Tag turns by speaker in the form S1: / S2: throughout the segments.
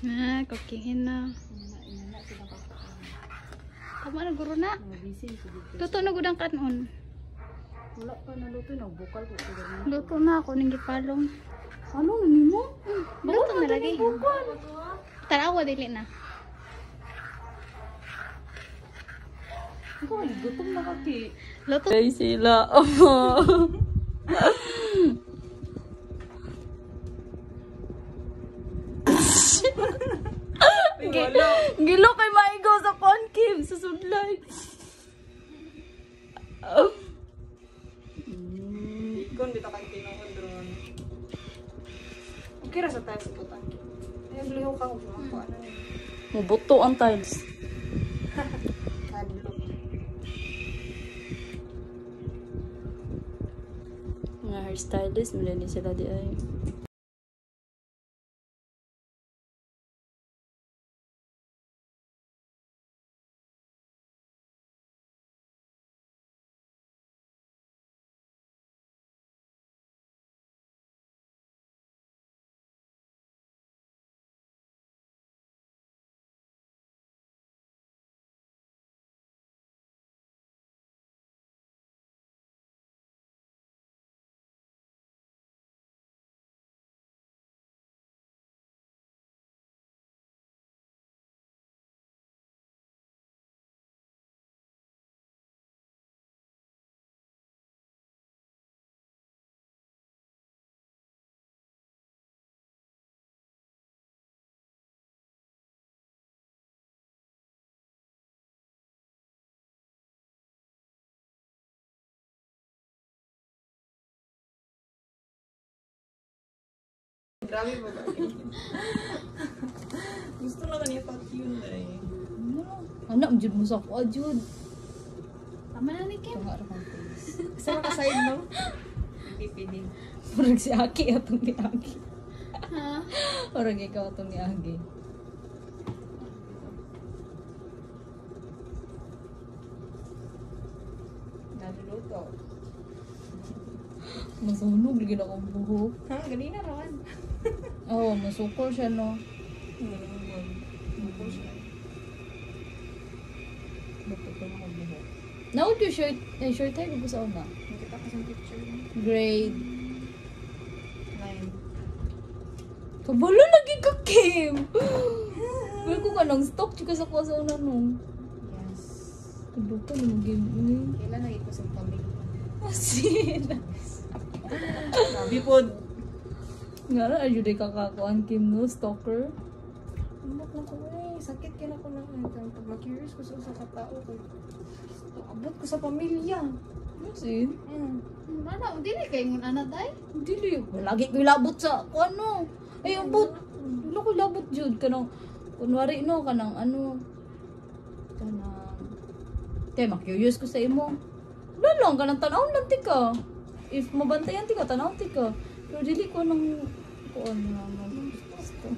S1: Ah, cooking na. Tama na guro na. Luto na gudang kanon.
S2: Wala pa na luto na bukal ko.
S1: Luto na ako ning gipalong.
S2: Ano nimo?
S1: Luto na lagi. Tarawa dili na.
S2: Ako ay gutom na kaki.
S1: Luto.
S2: Ay sila. Gilo kay maigo sa pancake sa sudlay. Ikon dito kang tinong drone. Okay ra sa tayo sa putang. Ay bliho ka ko ano. Mubuto ang tiles. Kadlo. Mga hairstylist, mali sila di ay. Grabe ba ba? Gusto na kanina pati yun eh. Anak, jud mo sa ako, jud.
S1: Tama na ni Kim.
S2: Tunga ra kang face.
S1: Sa side mo.
S2: Hindi pwede. Parang si Aki atong ni Aki.
S1: Ha?
S2: Parang ikaw atong ni Aki. Naluluto. Masunog, lagi na akong buhok.
S1: Ha, ganina rawan.
S2: Oo, masukol siya, no?
S1: Masukol siya.
S2: Ba't ito na akong buhok? Naud yung shirt, shirt hair ko sa una.
S1: Nakita ko sa picture mo.
S2: Grade.
S1: 9.
S2: Kabalo lagi ka, Kim! Well, ko ka nang stock, chika sa kuha sa una, no?
S1: Yes.
S2: Kabalo ka na mag-game.
S1: Kailan naging ko sa pamilya?
S2: Asin!
S1: Sabi po.
S2: Nga na, ayun ay kakakuan, Kim, no? Stalker.
S1: Ambot na ko eh. Sakit kaya ko na. Pag ma-curious ko sa katao ko. Abot ko sa pamilya.
S2: Asin?
S1: Mana, dili kayo ng anak ay?
S2: Dili. Lagi ko labot sa, ano? Ay, abot. Wala ko labot, Jude. Kanang, kunwari, no? Kanang, ano? Kanang, kaya ma-curious ko sa imo. Wala lang, kanang tanawon lang, tika. If mabantayan, tika, tanawon, tika. Pero dili ko nang, kuan na, gusto.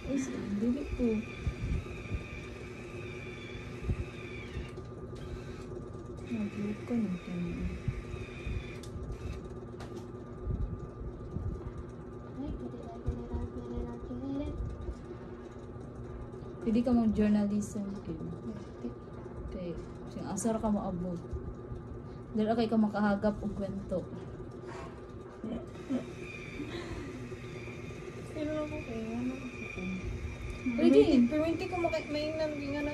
S2: Ay, dili ko. Nag-look ka na, tanawon. Pwede ka mong journalism, Kim. Okay. Sing asar ka maabot. Dala kay ka makahagap og kwento.
S1: Pero ako kayo, ano ko
S2: Pwede.
S1: Pero hindi ko mainan, nga na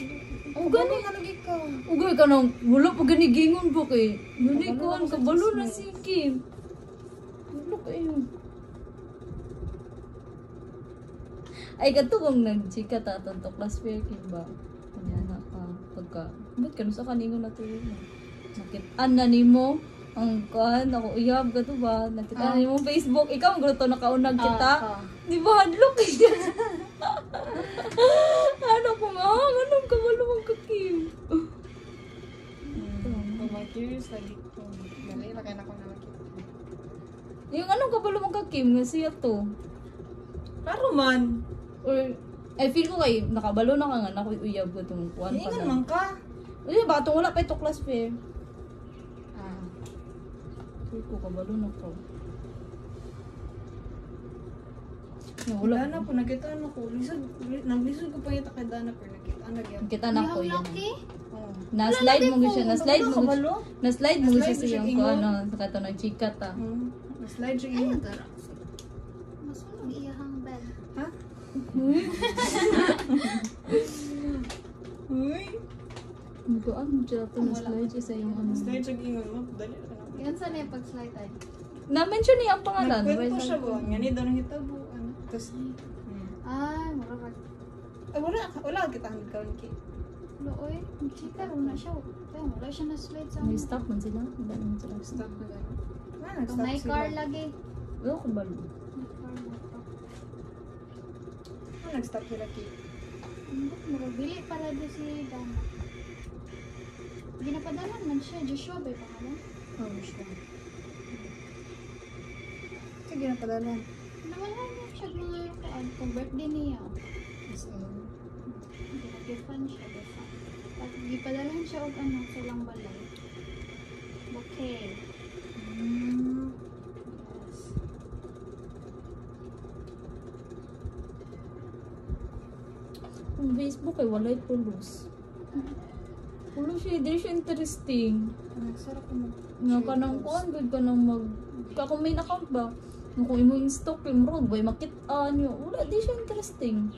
S2: O gani
S1: ka lagi ka.
S2: Ugay ka nang wala pa gani gingon po kay. Gani ko ang kabalo na si Kim. Wala kayo. Ay kadto kung nagchika ta aton to class fair Kim ba. Kanya na ka pagka. Ba't ka sa kaningon na tuyo mo? Nakit-an na nimo ang kan ako uyab ka to ba? Nakita nimo Facebook. Ikaw ang gruto nakaunag kita. Di ba hadlok kay. Ano ko nga? Anong kabalo mong kakim?
S1: Pag ma-curious lagi ko. Gali, laki na ko na nakita.
S2: Yung anong kabalo mong kakim nga siya to?
S1: Klaro man.
S2: Or, I feel ko kay nakabalo na ka nga nakuyab ko itong kuwan pa
S1: Hiingan
S2: na.
S1: man ka.
S2: Uy, baka itong wala pa ito class fair.
S1: Ah.
S2: Feel ko kabalo na ko. Wala.
S1: Dana po, nakita ano ko. Naglisod ko pa yung kay Dana pero nakita na gyud.
S2: Kita na ko
S3: Yung
S2: yun.
S3: lucky.
S1: Oo.
S2: Na-slide mo siya, na-slide mo.
S1: Kabalo?
S2: Na-slide mo siya
S1: Na-slide
S2: sa
S1: siya
S2: iyong ko
S1: ingon.
S2: ano, sa kato ng chika ta.
S1: Slide siya
S3: Ay,
S1: yun.
S3: gara. Masunod iyahang bed.
S1: Ha? Uy.
S2: Mutuan mo siya ito, na-slide siya sa iyong ano.
S1: Slide siya ingon mo. Dali na ka na.
S3: Yan saan yung pag-slide ay?
S2: Na-mention niya ang pangalan.
S1: Nagkwento
S2: Why
S1: siya
S2: not?
S1: ba? Nga ni daw nahitabo. Tapos,
S3: Ay, marag.
S1: wala kita ang gawin ki.
S3: Looy, chika, wala siya. Kaya wala siya na-slide sa
S2: May stop man sila. Wala man sila.
S1: Stop na gano'n.
S3: Kung may car lagi.
S2: Wala ko balo.
S3: May car na to.
S1: Nag-stop sila ki.
S3: Marabili pala doon si Dana. Ginapadalan man siya. Joshua ba yung pangalan?
S1: Oo, siya. Sige na padalan.
S3: Nawala niya siya mga kung birthday niya.
S1: um,
S3: Gifan siya, gifan. At gipadalan siya og ano sa lang balay. Bouquet. Yes.
S2: Kung Facebook ay walay pulos. Pulo siya, di siya interesting.
S1: Nagsarap ko mag...
S2: Nga ka nang kuhan, good ka nang mag... Kung may account ba? Kung imo yung stock, yung road, boy, makitaan nyo. Wala, di siya interesting.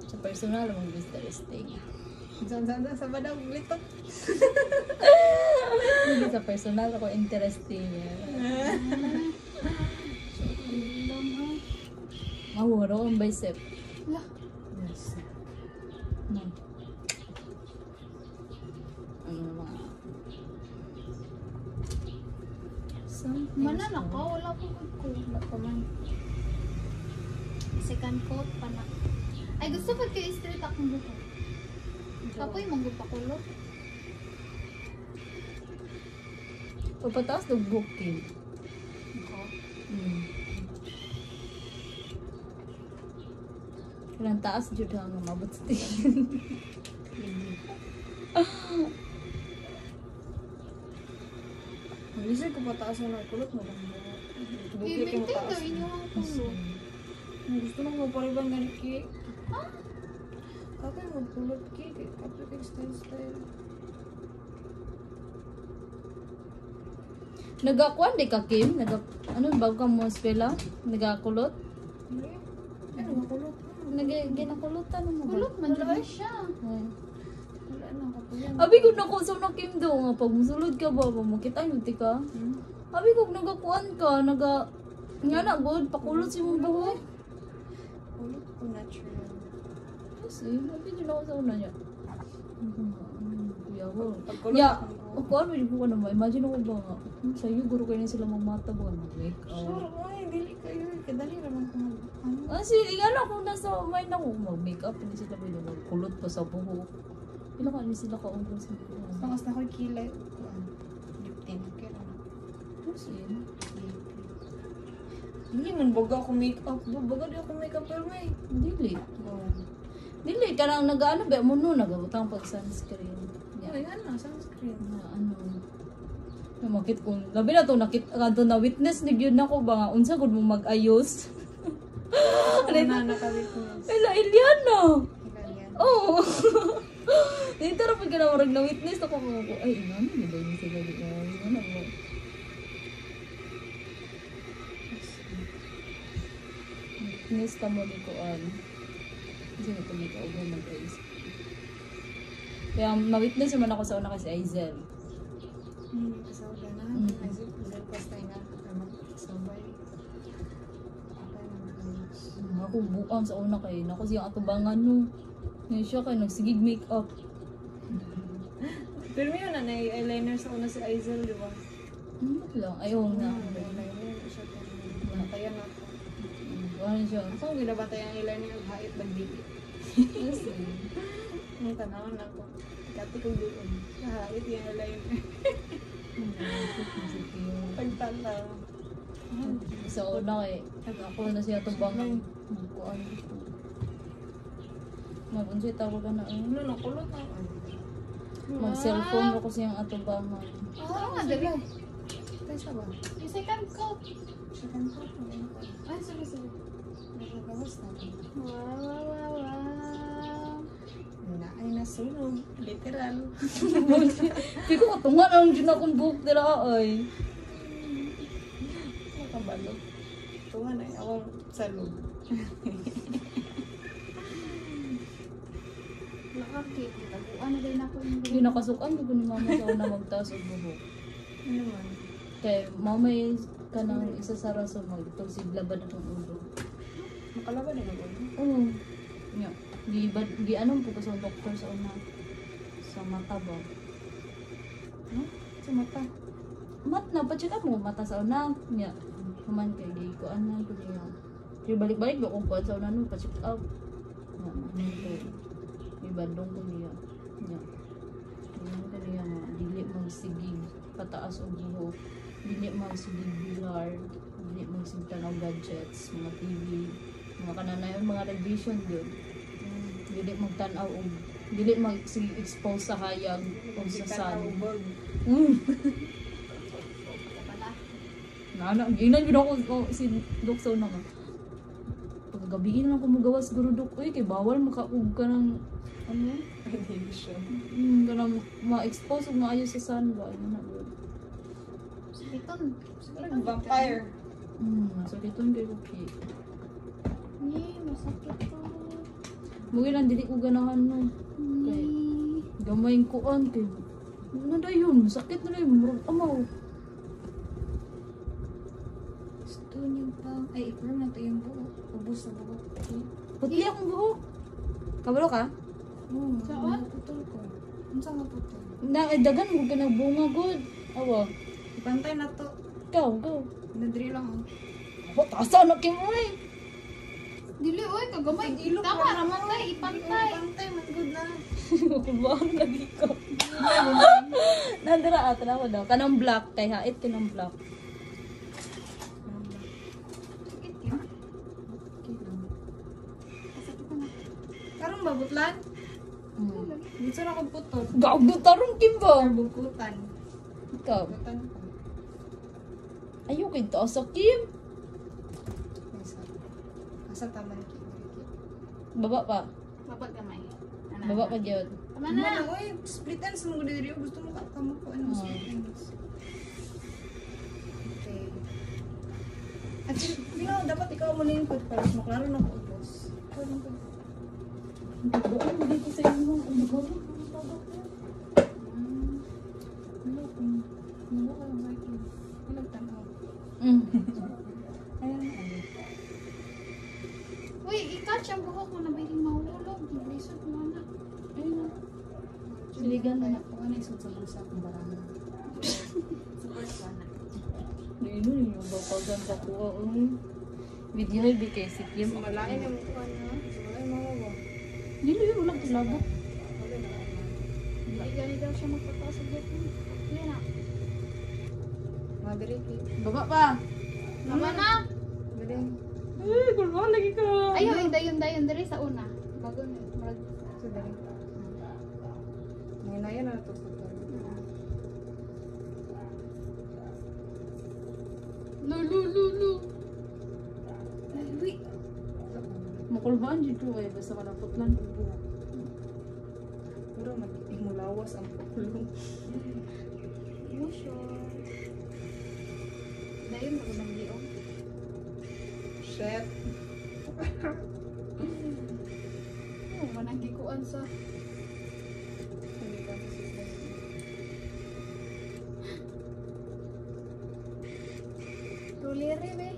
S2: Sa personal, mong interesting.
S1: Saan sa badaw, lito.
S2: Hindi sa personal, ako interesting.
S3: Lang ay.
S2: Mahuro ang bicep.
S3: Lah,
S1: Yes.
S2: No. Ano mga... Something.
S3: manan ako, wala ko ko.
S1: Wala pa man.
S3: Second coat pa na. Ay, gusto pa kayo straight akong buko. Kapoy, manggupakulot.
S2: Pagpataas ng booking.
S1: Ako.
S2: Walang taas dyan hanggang mabot sa tingin.
S1: Nag-isip ko pataas na kulot mo.
S3: I-maintain daw inyong kulot.
S1: Gusto lang mo pariban ganit ki. Kapag magpulot ki. Kapag style.
S2: Nagakuan di ka, Kim? Ano, bago ka mo eskwela? Nagakulot?
S1: Ano ba kulot?
S2: Ginakulutan mo ba?
S3: Kulot man dyan siya.
S2: Ay.
S1: Wala na kapuyan.
S2: Abi ko na ko na Kim daw nga pag musulod ka ba makita yun ti ka. Abi ko nagakuan ka, nga na good pakulot si mong buhok.
S1: Kulot ko natural.
S2: Kasi abi din ako sa una niya. Kuya ko.
S1: Pagkulot
S2: Ya,
S1: ako.
S2: o ano ko na imagine ako ba nga. Sa iyo guro kayo na sila mamata ba make
S1: Sure, ay, dili kayo. Kadali naman ko mag... Ano?
S2: Kasi nga kung nasa mind ako mag-makeup hindi sila pwede magkulot pa sa buhok. Ilang ano sila kaungkol sa buhok.
S1: Pangas na ko'y kilay. Lip tint. Kaya lang.
S2: Kasi
S1: Hindi man baga ako make-up. Baga di ako make-up pero may.
S2: dili. Dili ka nang nag-ano ba mo no nagabutang pag sunscreen.
S1: Ay, ano, sunscreen.
S2: Na ano. Na makit ko labi na to kanto na witness ni gyud nako ba nga unsa gud mo mag-ayos.
S1: Ano na naka-witness?
S2: Ela Eliana.
S1: Ganyan.
S2: Oh. Dito ra pag na na witness ako ko ay ano ni ba ni sila di ano mo. Witness ka mo ni kuan. Kasi ito may kauban mag-ayos. Kaya ma-witness naman ako sa una kasi Aizel.
S1: Kasawa na. Ay, zip pas tayo na. Sabay. Patay na mag-ayos.
S2: Ako buang sa una kay nako siyang atubangan no. Ngayon siya kay nagsigig makeup.
S1: Pero may yun na, eyeliner sa una si Aizel, di ba?
S2: Ano lang, ayaw na.
S1: Eyeliner siya pero natayan ako.
S2: Ano siya?
S1: Ako ang ginabantay ang eyeliner ng hait magdili.
S2: Kasi,
S1: Ang tanawan ako. Kati kong doon. Hait yung eyeliner. Pagtataw.
S2: sa una kay ako na siya tubangan. Kuan. Mabunsay tawag na
S1: Ano, nakulot na ako.
S2: Mag-cellphone ako siyang atubangan.
S3: Oo nga, dali.
S1: Patay sa ba?
S3: Yung second coat.
S1: Second ko.
S3: Ay, sorry.
S1: Nagagawas na.
S3: Wow.
S1: Na ay nasunog. Literal.
S2: Di ko katunga na ang dyan akong buhok nila ay.
S1: Nakabalo. Ito nga na awang salog.
S3: Nakakit. Taguan na din ako yung
S2: Hindi nakasukan ko ni mama sa una magtaas og buhok.
S1: Ano man?
S2: Kay mamay ka nang isa sa rason magtugsigla ba na itong ulo.
S1: Makalaban na ba?
S2: Oo. Nya. Gi anong po sa doktor sa una. Sa mata ba?
S1: No? Sa mata.
S2: Mat na pa check up mo mata sa una. Nya. Human kay di ko ana ko niya. Kaya balik-balik ba kung kuan sa una no pa check up. Nya. Ano ko. Ibandong ko niya. Nya. Ano ka niya nga dili magsigig pataas og buhok. Dili magsigig bilar. Dili magsigig tanaw gadgets, mga TV, mga kananayon, mga television yun. Dili magtanaw og dili mag-expose sa hayag o sa sun. Nana, ginan yun ako si Dok sa una nga. Paggabihin na ako magawas guro Dok. Uy, kay bawal makaug ka ng ano?
S1: Radiation.
S2: Ganang ma-expose o maayos sa sun ba? Ayun na bro.
S3: Sikiton.
S1: Parang vampire.
S2: Sakiton kay Ruki.
S3: Masakit to.
S2: Mugin lang, dili ko ganahan no. Kay gamayng kuan kay ano na yun? Sakit na yun. Murag amaw.
S1: Gusto niyo pang... Ay, i-firm na ito yung buhok. Ubus na buhok.
S2: Putli akong buhok. Kabalo ka?
S1: Oo.
S3: Saan?
S1: Putol ko. Ano saan maputol?
S2: Dagan mo ka na bunga good. Awa.
S1: Ipantay na to.
S2: Go.
S1: Nadri lang ako.
S2: Ako, tasa na kim mo eh.
S3: Dili, oy, kagamay.
S1: Ilok
S3: Tama
S1: na.
S3: naman tayo, ipantay.
S1: Ipantay, man good na.
S2: Kumbang lagi ko. Nandira at na daw. Kanang black. Kay hait kanang black.
S3: Sakit yun.
S1: Okay lang.
S3: Masakit na.
S1: Karong babutlan? Dito na akong putol.
S2: Gago tarong kim ba?
S1: Bukutan.
S2: Ikaw.
S1: Bukutan ko.
S2: Ayaw kay tasa kim.
S1: Asa tama ni Kim?
S2: Baba pa.
S3: Babag gamay.
S2: Baba pa gyud.
S3: Tama
S1: Ano
S3: na.
S1: na? Uy, split ends mo dito. Gusto mo kamo ko ano split ends. Okay. At dapat ikaw mo na yung food para maklaro na ko ubos. Ikaw lang ko.
S2: Doon mo dito sa inyo. Ano ba?
S1: Ano kung ano ka lang akin? Ano nagtanaw? Ayan na ano.
S3: Uy, i-catch ang buhok mo na pwedeng mahulog. Lisod mo na.
S2: Ayun na. Siligan na na.
S1: Kung ano yung sa bulsa kung barang.
S3: Support ko na.
S2: Dino yung bapagan ka kuha. Video ay bigay si Kim.
S1: Malain yung mukha niya. Malain mawawa.
S2: Dino yun ulang kilabot.
S3: Hindi gani daw siya magpataas sa jet mo. Yun na.
S1: Mabiriki.
S2: Baba pa.
S3: Tama na.
S1: Galing.
S2: Ay, kulma lagi ka.
S3: Ayaw, dayon diri sa una. Bago na. Marag.
S1: So, dali. Ngayon na yan na ito.
S3: Lu.
S1: Ay, uy.
S2: Makulbaan dito eh. Basta ka naputlan.
S1: Puro mag-imulawas ang pulong.
S3: Motion. Dayon ako ng liong.
S1: Shit.
S3: Oh, manang gikuan sa.
S1: Hindi ka masisig.
S3: Tuliri be.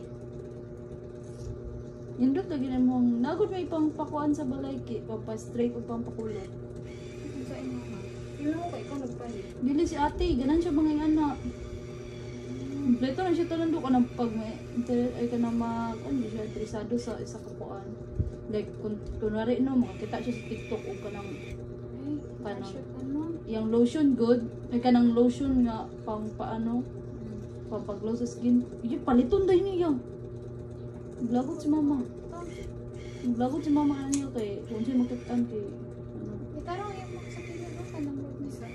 S2: Indot lagi na mong nagod may pampakuan sa balay ki. Pampastraight o pampakulot.
S3: Ano sa inyo ha?
S1: Yun ako, ikaw nagpalit.
S2: Dili si ate. Ganan siya mga anak. Kompleto na siya talando ka ng pag may ay ka na mag ano siya interesado sa isa ka kuan. Like kunwari no makakita siya sa TikTok o kanang
S3: Ay,
S2: Paano?
S3: shoot ano?
S2: yang lotion good ay kanang lotion nga pang paano papaglow sa skin. Iyo paliton dai niya. Blagot si mama. Blagot si mama ano niya kay kung siya makitaan kay ano.
S3: Itarong yung mga sakit na ka ng road nisa.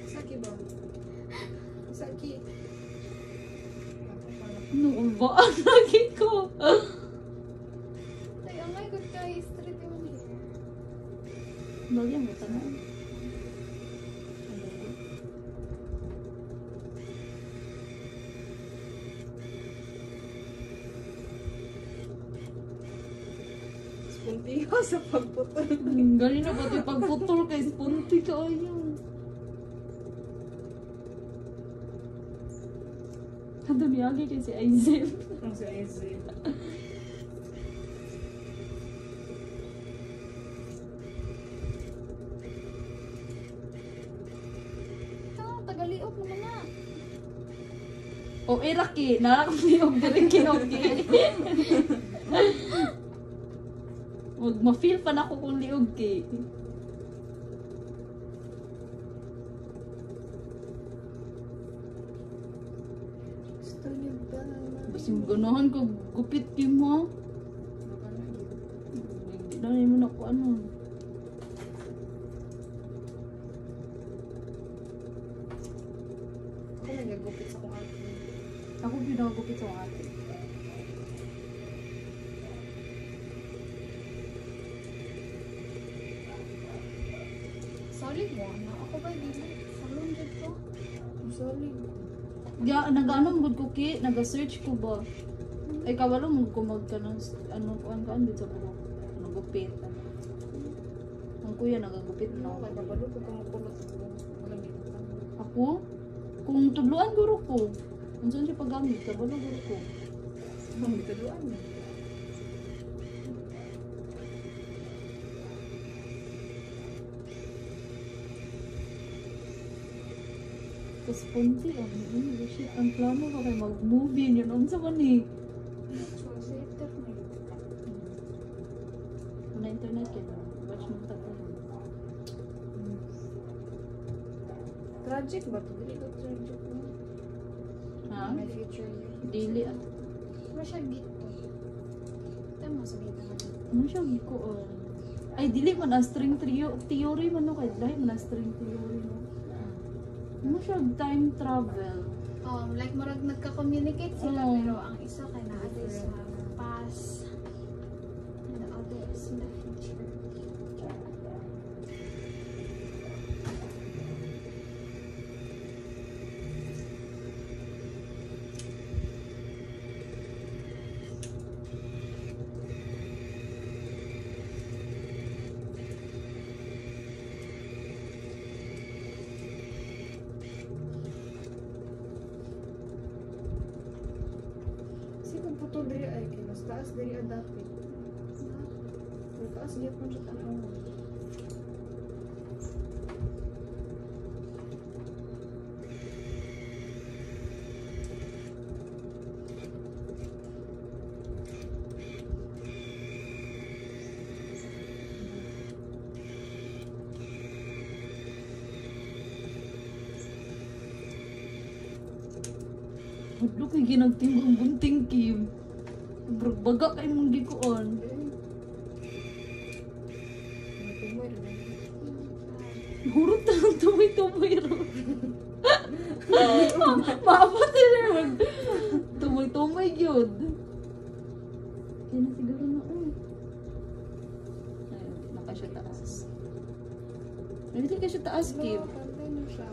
S1: Saki ba? Saki.
S2: Ano ba? Lagi ko.
S3: Ay, ang ay, good kay street yung hair.
S2: Bagyan mo tanan.
S1: Spuntiho sa pagputol.
S2: Galing na pati pagputol kay spunti ka ayun. Ano niyagi kay si Aizel.
S1: Ang sa easy.
S3: Ah, tagaliok mo na.
S2: O Iraki, narakniyog din kinogi. Wag ma-feel pa na ko kung liog ki.
S1: Gusto niyo ba?
S2: Basim ganahan ko gupit kim ha. Hindi na rin mo na ko ano.
S1: Ako nagagupit sa kong ate.
S2: Ako pinagupit sa ate.
S3: Solid mo, na ako ba dili? Salon dyan ko.
S1: Ang solid.
S2: Nag-ano mo ko ki, nag-search ko ba? Ay kawalo mo ko magka ng ano kuan kaan dito sa buhok. Nagupit. Ang kuya nagagupit
S1: No,
S2: na.
S1: kabalo ko kumukulot ko. Walang gitutan.
S2: Ako? Kung tudluan guro ko. Kung saan siya paggamit, kabalo guro ko.
S1: Ang gituduan mo.
S2: Tapos punti, shit, ang plano ka kayo mag-movie yun. Ano sa man eh?
S3: So, sa internet.
S2: Na internet yun. Watch mo tatay.
S1: Tragic ba ito? Dili ko tragic mo.
S2: Ha?
S1: May future yun.
S2: Dili ah.
S3: Ano siya dito? Tama sa dito na dito.
S2: Ano siya ko? Ay, dili man ang string theory man no kay dahil man ang string theory no. Ano siya time travel?
S3: Like marag nagka-communicate sila
S2: Oo.
S3: pero ang isa kay naatay sa past and the other is in the future.
S1: Kasi kung putol diri ay kay mas taas diri adapit. Mas taas gyud mo siya tanaw.
S2: Hadlo kay ginagtimbang bunting kim. Baga kay mong gikuon.
S1: May tumoy rin.
S2: Hurot na lang tumoy-tumoy ro. Maabot na mag tumoy-tumoy yun. Kaya na siguro na Ayun, naka siya taas. Hindi ka siya taas, Kim.
S1: No, pantay na siya.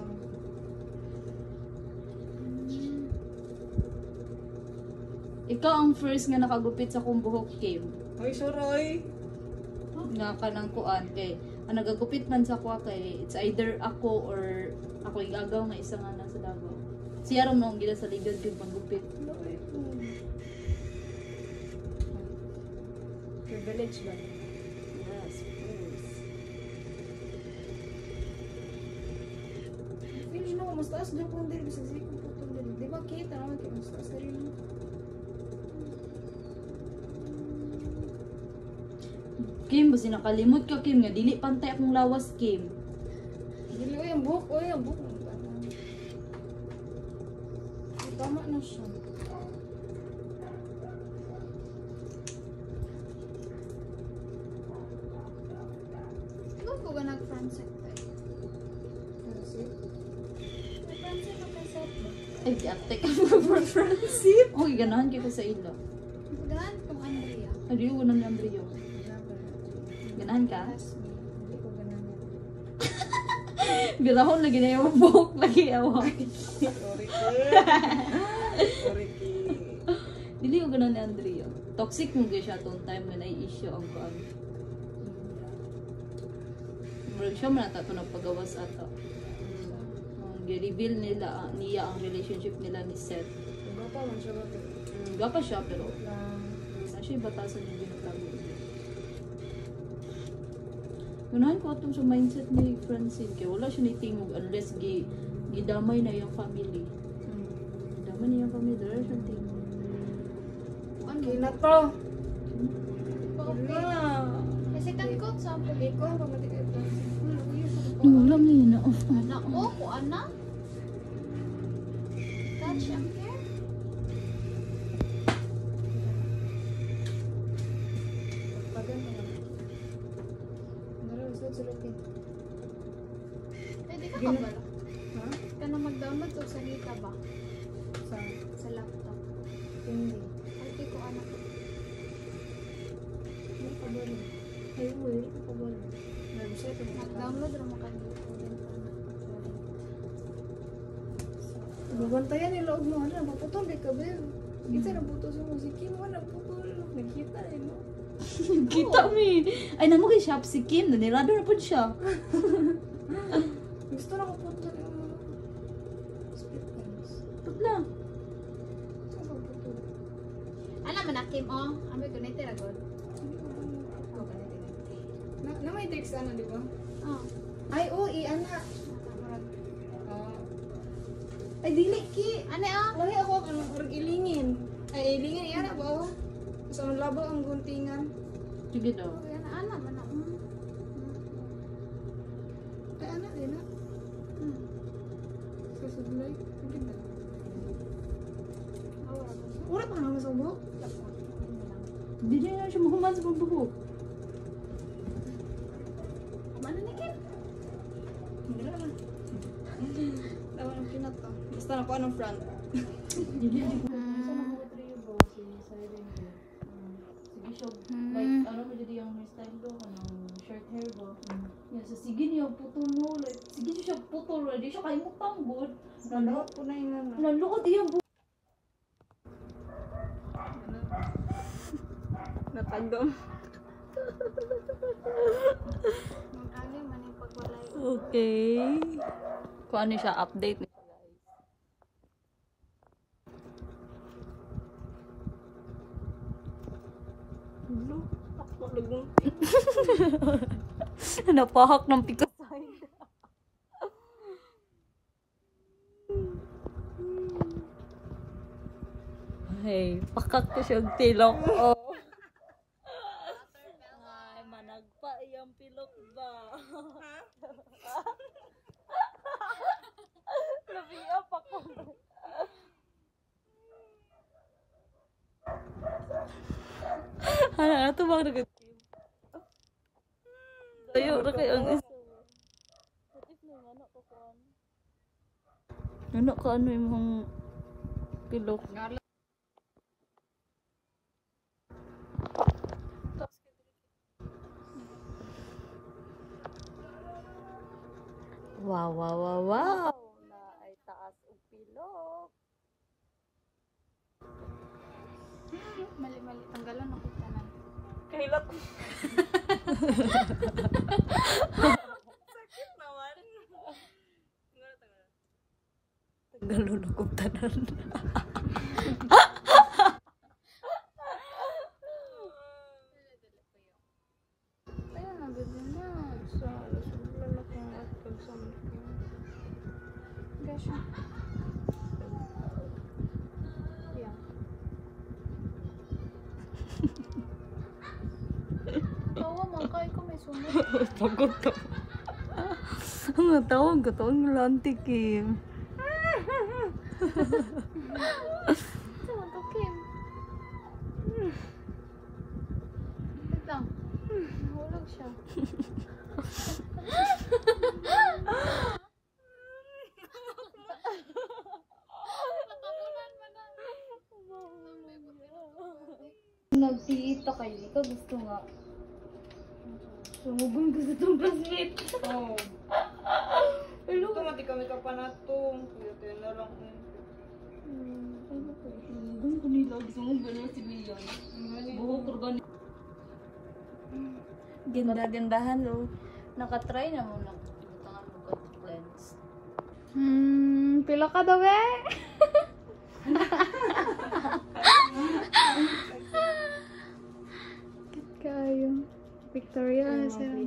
S2: Ikaw ang first nga nakagupit sa kong buhok, Kim.
S1: Ay, suroy.
S2: Nga ka ng kuan kay ang nagagupit man sa kuha kay it's either ako or ako igagaw nga isa nga nasa Davao. Siya ram nung gila sa ligad yung paggupit.
S1: Loy. Privilege ba?
S2: Yes, of course.
S1: Finish na ko, mas taas dyan kung diri. Bisa sige kung putol diri. Di ba kita naman kayo mas taas diri mo?
S2: Kim, basi nakalimot ka, Kim, nga dili pantay akong lawas, Kim.
S1: Dili, oy, ang buhok. Oy, ang buhok. Tama na siya.
S3: Ikaw ko ba nag-front set tayo?
S1: Kasi,
S3: May front set o kay set ba?
S2: Ay, ate ka for friendship. Okay, ganahan kayo sa ilo.
S3: Ganahan kong Andrea.
S2: Ano yung unang ni Andrea? Ganahan ka?
S1: Hindi ko ganun.
S2: Birahon lagi na yung buhok lagi away.
S1: Sorry ki.
S2: Dili ko ganahan ni Andrea. Toxic mo siya tong time na nai-issue ang kuan. Murag siya man ata ito nagpagawas ata. Reveal nila niya ang relationship nila ni Seth.
S1: Gapa man siya ba?
S2: Gapa siya pero
S1: Lang.
S2: sa siya batasan yung ginatago niya. Unahan ko itong sa mindset ni Francine kaya wala siya nitingog unless gidamay na yung family. Gidamay na yung family, wala siya tingog.
S1: Okay na to.
S3: Okay. May second coat sa apo.
S1: Ikaw ang pamati kayo to.
S2: Alam niya na off.
S3: Anak ko, anak. Touch ang hair.
S1: Pagan ka na. Naroon, sulod-sulod.
S3: Pwede ka
S1: Gina-
S3: ka ba?
S1: Ha?
S3: Ka na mag-download o salita ba?
S1: Sa
S3: Sa laptop.
S1: hindi.
S3: Pwede ko anak.
S1: Hindi ka ba rin? Ay, hindi ka ba rin? Website ang
S3: Mag-download rin mo kanina.
S1: Babantayan nila og mo ana maputol kay ka ba? Kita na puto sa musiki mo na putol. Nakita eh no.
S2: Kita mi. Ay namo kay shop si Kim, nanirado na pud siya.
S1: Gusto na ko putol yung mga split ends.
S2: Tutla.
S1: Saan ka putol?
S3: Alam mo na, Kim, oh. Ambi ko na itiragod.
S1: Na may text ano di ba?
S3: Oh.
S1: Ay oo ana. Ay dili ki.
S3: Ano ah?
S1: Lahi ako ano org ilingin. Ay ilingin iya na ba? Sa labo ang guntingan.
S2: Sige daw.
S3: Oh, yan, anak mo na.
S1: Ay ana din na. Sa sudlay. Sige na. Ura pa naman sa buhok.
S2: Hindi na siya mahuman sa buhok.
S3: Ano ni Kim?
S1: Hindi na lang. Tawa ng pinat to. Basta na po anong front.
S2: Sige siya, like, ano mo dito yung hairstyle do, anong short hair ba? Yan, so sige niya, putol mo, like, sige siya putol, di siya kayo tanggod.
S1: Nalukot ko na yun na.
S2: Nalukot iyang buhok.
S1: Natagdom.
S3: Magkali man yung pagwalay.
S2: Okay. Kung ano siya, update niya guys. Napahak ng pikasay. Hey, pakak ko siyang tilok. Oh. Ay, managpa iyang pilok ba? Nabiyak ako. Ano, ito bang nag-team? Tayo na kayo ang isa. Patif na yung anak ko kuhan. Anak ka ano yung mga pilok? Wow, wow, wow, wow! Na ay taas og pilok.
S3: Mali-mali. Tanggalan ako tanan.
S1: Kahilap. Sakit naman.
S2: Tanggalon akong tanan.
S1: Ayun na, bebe na. Sa lalo kong at pag-something. Gasyo. Yeah.
S3: Tawa mo, kaya ko may sunod.
S2: Pagod to. Ang tawag ko to, ang lantik eh.
S3: Tawa to, Kim. Wait lang. Nahulog siya.
S2: Nagtiita kay di ka gusto nga. Sumugon ko sa itong classmate.
S1: Oo.
S2: Hello.
S1: Ito mati kami kapanatong. Kaya na lang.
S2: Ano ko? Sumugon ko nila. Gusto mo gano'n si Lian. Buhok ko gano'n. Ganda-gandahan oh. Nakatry na mo na. Butangan mo contact lens.
S3: Pila ka daw eh? Cute kayo. Victoria, sir.